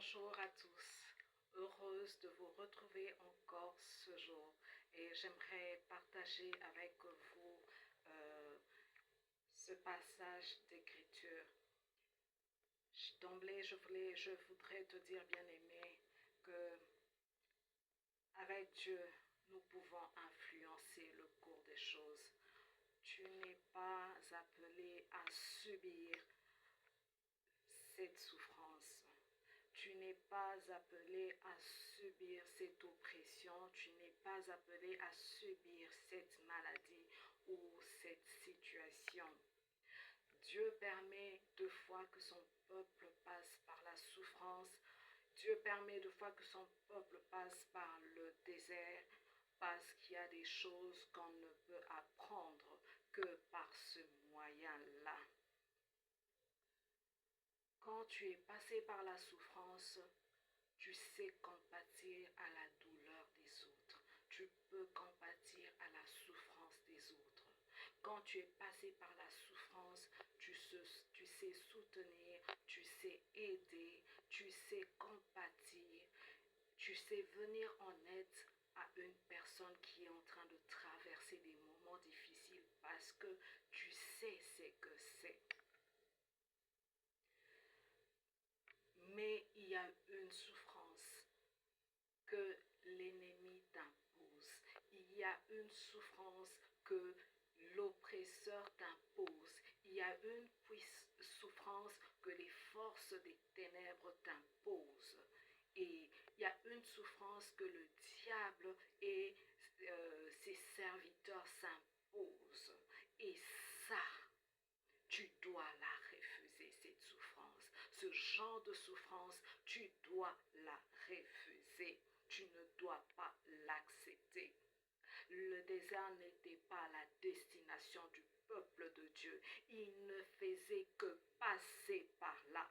Bonjour à tous, heureuse de vous retrouver encore ce jour et j'aimerais partager avec vous ce passage d'écriture. D'emblée, je voudrais te dire, bien-aimé, que avec Dieu, nous pouvons influencer le cours des choses. Tu n'es pas appelé à subir cette souffrance. Tu n'es pas appelé à subir cette oppression, tu n'es pas appelé à subir cette maladie ou cette situation. Dieu permet deux fois que son peuple passe par la souffrance. Dieu permet deux fois que son peuple passe par le désert parce qu'il y a des choses qu'on ne peut apprendre que par ce moyen-là. Quand tu es passé par la souffrance, tu sais compatir à la douleur des autres. Tu peux compatir à la souffrance des autres. Quand tu es passé par la souffrance, tu sais soutenir, tu sais aider, tu sais compatir, tu sais venir en aide à une personne qui est en train de traverser des moments difficiles parce que tu sais ce que c'est. Mais il y a une souffrance que l'ennemi t'impose. Il y a une souffrance que l'oppresseur t'impose. Il y a une souffrance que les forces des ténèbres t'imposent. Et il y a une souffrance que le diable et ses serviteurs s'imposent. Et ça, tu dois la refuser, cette souffrance. Ce genre de souffrance, tu dois la refuser. Tu ne dois pas l'accepter. Le désert n'était pas la destination du peuple de Dieu. Il ne faisait que passer par là.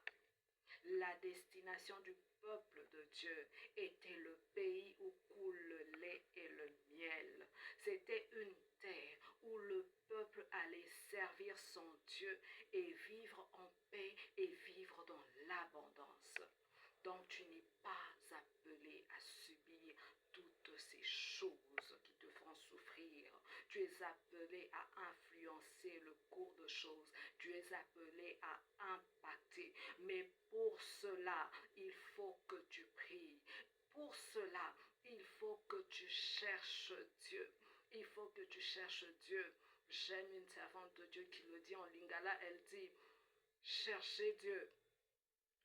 La destination du peuple de Dieu était le pays où coule le lait et le miel. C'était une terre où le peuple allait servir son Dieu et vivre en paix et vivre dans l'abondance. Donc tu n'es pas appelé à subir toutes ces choses qui te font souffrir. Tu es appelé à influencer le cours de choses. Tu es appelé à impacter. Mais pour cela, il faut que tu pries. Pour cela, il faut que tu cherches Dieu. Il faut que tu cherches Dieu. J'aime une servante de Dieu qui le dit en lingala. Elle dit, cherchez Dieu.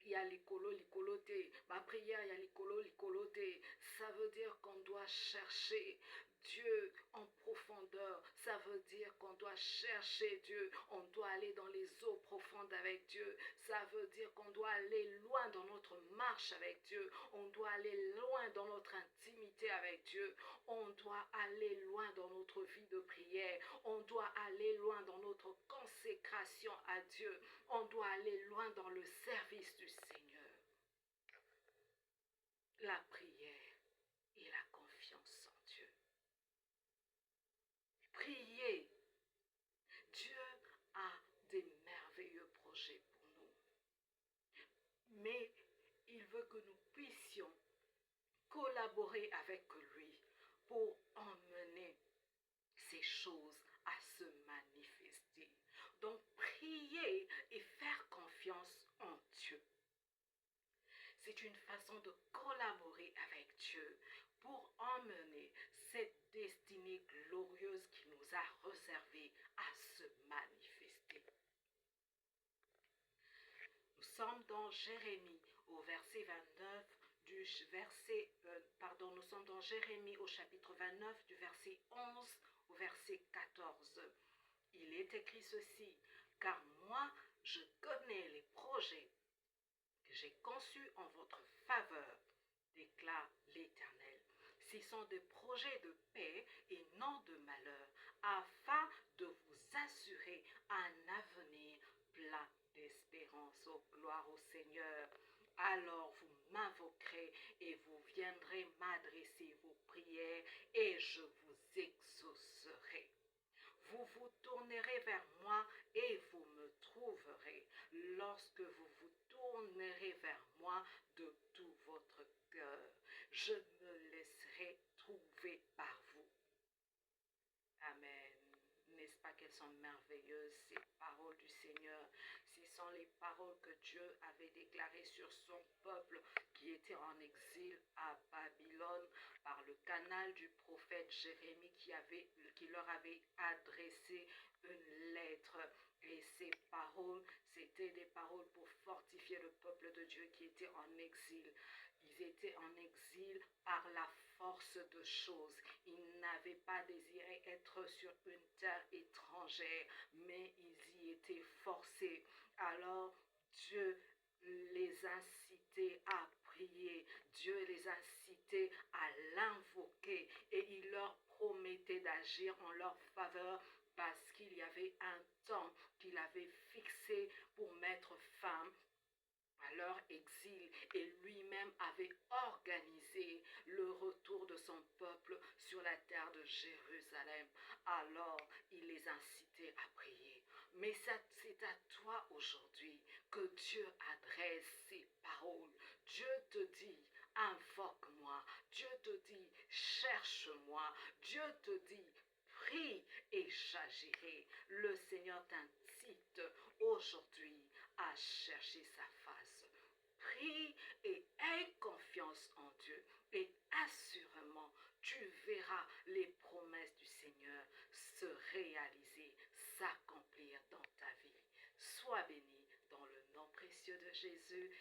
Il y a l'icoloté. Ma prière, il y a l'icoloté. Ça veut dire qu'on doit chercher Dieu en profondeur. Ça veut dire qu'on doit chercher Dieu. On doit aller dans les eaux profondes avec Dieu. Ça veut dire qu'on doit aller loin dans notre marche avec Dieu. On doit aller loin dans notre intimité avec Dieu. On doit aller loin dans notre vie de prière. On doit aller loin dans notre consécration à Dieu. On doit aller loin dans le service du Seigneur. La prière et la confiance en Dieu. Priez. Dieu a des merveilleux projets pour nous. Mais il veut que nous puissions collaborer avec lui pour emmener ces choses à se manifester. Donc, prier et faire confiance en Dieu. C'est une façon de collaborer avec Dieu pour emmener cette destinée glorieuse qu'il nous a réservée à se manifester. Nous sommes dans Jérémie au verset 29 nous sommes dans Jérémie au chapitre 29 du verset 11 au verset 14. Il est écrit ceci, car moi je connais les projets que j'ai conçus en votre faveur, déclare l'Éternel. Ce sont des projets de paix et non de malheur, afin de vous assurer un avenir plein d'espérance. Oh, gloire au Seigneur. Alors vous m'invoquerez et vous viendrez m'adresser vos prières et je vous exaucerai. Vous vous tournerez vers moi et vous me trouverez lorsque vous vous tournerez vers moi de tout je me laisserai trouver par vous. Amen. N'est-ce pas qu'elles sont merveilleuses, ces paroles du Seigneur? Ce sont les paroles que Dieu avait déclarées sur son peuple qui était en exil à Babylone par le canal du prophète Jérémie qui leur avait adressé une lettre. Et ces paroles, c'était des paroles pour fortifier le peuple de Dieu qui était en exil. Ils étaient en exil par la force de choses. Ils n'avaient pas désiré être sur une terre étrangère, mais ils y étaient forcés. Alors Dieu les incitait à prier, Dieu les incitait à l'invoquer et il leur promettait d'agir en leur faveur parce qu'il y avait un temps qu'il avait fixé pour mettre fin à leur exil et lui-même avait organisé le retour de son peuple sur la terre de Jérusalem. Alors, il les incitait à prier. Mais c'est à toi aujourd'hui que Dieu adresse ses paroles. Dieu te dit, invoque-moi. Dieu te dit, cherche-moi. Dieu te dit, prie et j'agirai. Le Seigneur t'incite aujourd'hui à chercher sa face. Prie et aie confiance en Dieu et assurément tu verras les promesses du Seigneur se réaliser, s'accomplir dans ta vie. Sois béni dans le nom précieux de Jésus